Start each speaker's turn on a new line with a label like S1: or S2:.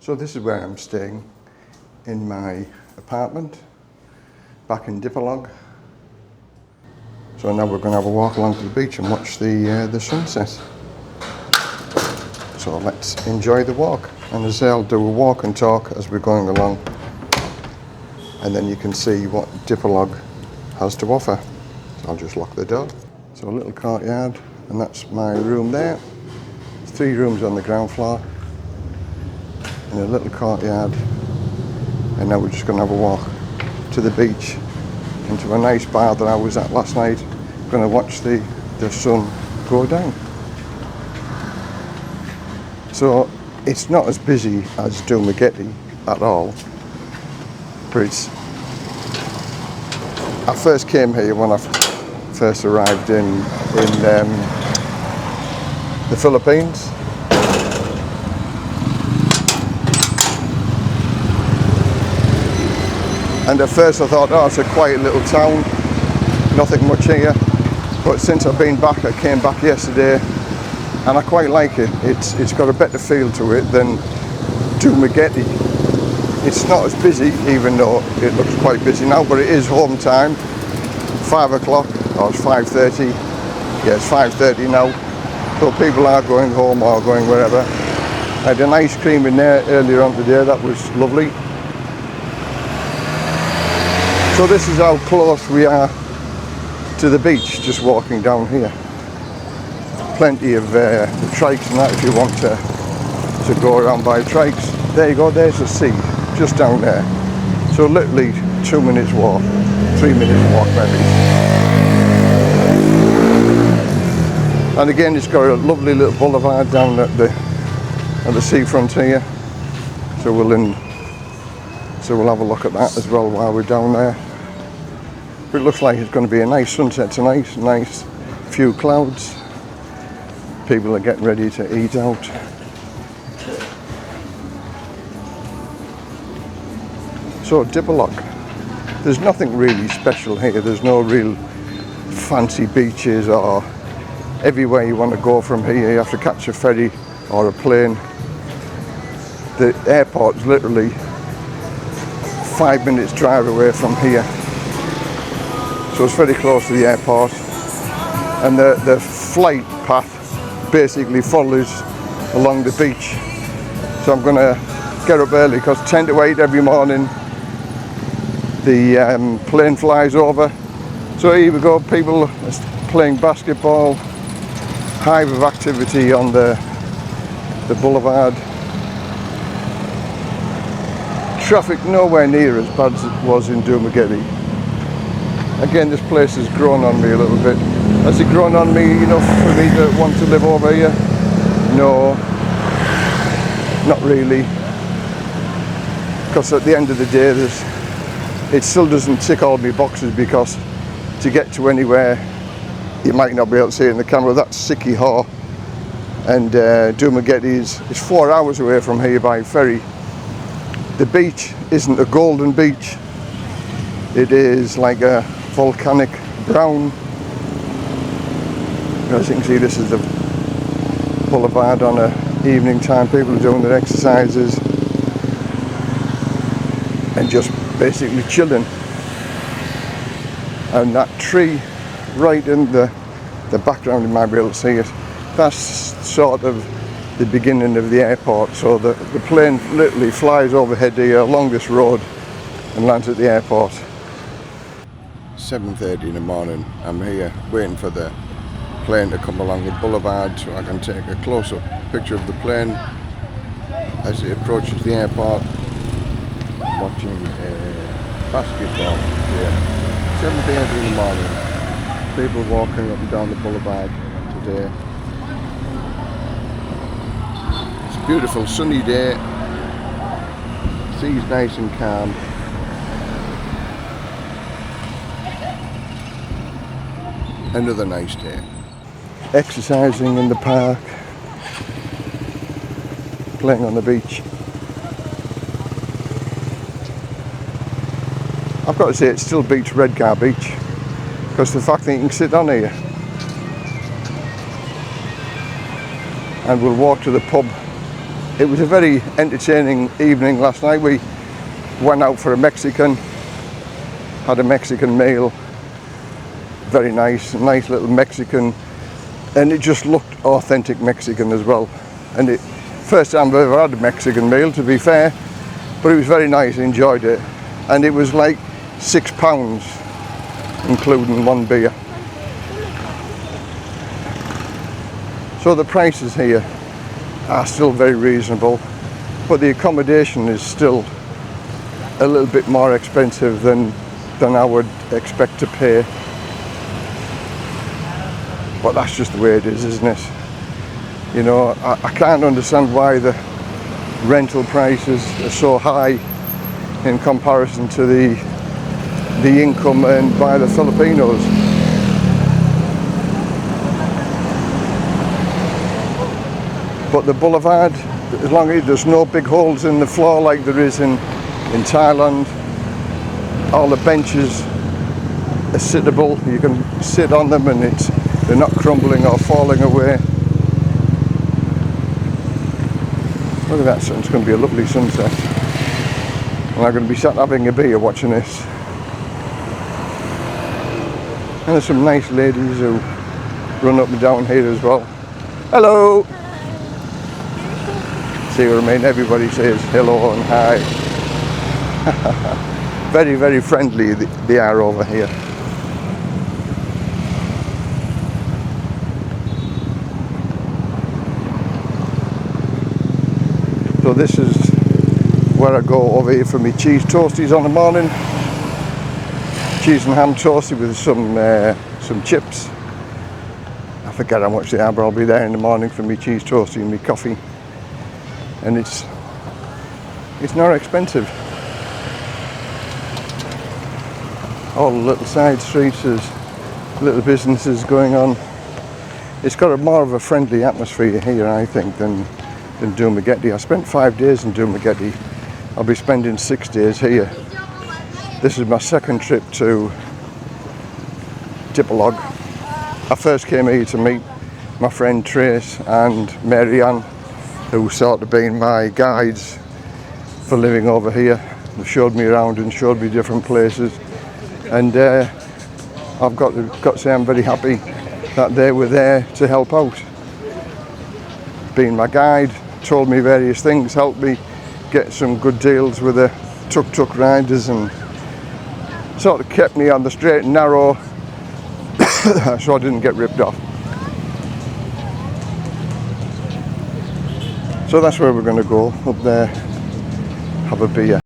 S1: So this is where I'm staying, in my apartment back in Dipolog. So now we're going to have a walk along to the beach and watch the sunset. So let's enjoy the walk. And as I'll do a walk and talk as we're going along, and then you can see what Dipolog has to offer. So I'll just lock the door. So a little courtyard, and that's my room there. 3 rooms on the ground floor, in a little courtyard. And now we're just going to have a walk to the beach, into a nice bar that I was at last night. Going to watch the sun go down. So it's not as busy as Dumaguete at all, but I first came here when I first arrived in the Philippines. And at first I thought, oh, it's a quiet little town, nothing much here. But since I've been back, I came back yesterday, and I quite like it. It's got a better feel to it than Dumaguete. It's not as busy, even though it looks quite busy now, but it is home time. 5 o'clock, or it's 5:30. Yeah, it's 5:30 now. So people are going home or going wherever. I had an ice cream in there earlier on today, that was lovely. So this is how close we are to the beach, just walking down here. Plenty of trikes and that if you want to go around by trikes. There you go, there's the sea, just down there. So literally 2 minutes walk, 3 minutes walk maybe. And again, it's got a lovely little boulevard down at the seafront here. So we'll have a look at that as well while we're down there. But it looks like it's going to be a nice sunset tonight, nice few clouds. People are getting ready to eat out. So Dipolog, there's nothing really special here. There's no real fancy beaches, or everywhere you want to go from here you have to catch a ferry or a plane. The airport's literally 5 minutes drive away from here. So it's very close to the airport, and the flight path basically follows along the beach. So I'm going to get up early because 10 to 8 every morning the plane flies over. So here we go, people playing basketball, hive of activity on the boulevard. Traffic nowhere near as bad as it was in Dumaguete. Again, this place has grown on me a little bit. Has it grown on me enough for me to want to live over here? No, not really. Because at the end of the day, it still doesn't tick all my boxes, because to get to anywhere, you might not be able to see it in the camera, that's Siquijor. And Dumaguete is 4 hours away from here by ferry. The beach isn't a golden beach. It is like a volcanic brown. As you can see, this is the boulevard on an evening time. People are doing their exercises and just basically chilling. And that tree right in the background, you might be able to see it, that's sort of the beginning of the airport. So the plane literally flies overhead here along this road and lands at the airport. 7:30 in the morning, I'm here waiting for the plane to come along the boulevard so I can take a close-up picture of the plane as it approaches the airport. Watching basketball here. 7:30 in the morning, people walking up and down the boulevard today. It's a beautiful sunny day, sea's nice and calm. Another nice day. Exercising in the park, playing on the beach. I've got to say, it still beats Redcar Beach, because the fact that you can sit on here and we'll walk to the pub it was a very entertaining evening last night. We went out for a Mexican, had a Mexican meal, very nice little Mexican, and it just looked authentic Mexican as well. And it, first time I've ever had a Mexican meal, to be fair, but it was very nice, I enjoyed it. And it was like £6, including one beer. So the prices here are still very reasonable, but the accommodation is still a little bit more expensive than I would expect to pay. But that's just the way it is, isn't it? You know, I can't understand why the rental prices are so high in comparison to the income earned by the Filipinos. But the Boulevard, as long as there's no big holes in the floor like there is in Thailand, all the benches are sittable. You can sit on them and they're not crumbling or falling away. Look at that, it's going to be a lovely sunset. And I'm going to be sat having a beer watching this. And there's some nice ladies who run up and down here as well. Hello! See what I mean? Everybody says hello and hi. Very, very friendly they are over here. So this is where I go over here for my cheese toasties on the morning. Cheese and ham toasty with some chips. I forget how much they are, but I'll be there in the morning for my cheese toasty and my coffee. And it's not expensive. All the little side streets, there's little businesses going on. It's got more of a friendly atmosphere here, I think, than Dumaguete. I spent 5 days in Dumaguete. I'll be spending 6 days here. This is my second trip to Dipolog. I first came here to meet my friend Trace and Mary Ann, who sort of been my guides for living over here. They showed me around and showed me different places. And I've got to say I'm very happy that they were there to help out. Being my guide, told me various things, helped me get some good deals with the tuk-tuk riders and sort of kept me on the straight and narrow so I didn't get ripped off. So that's where we're going to go, up there, have a beer.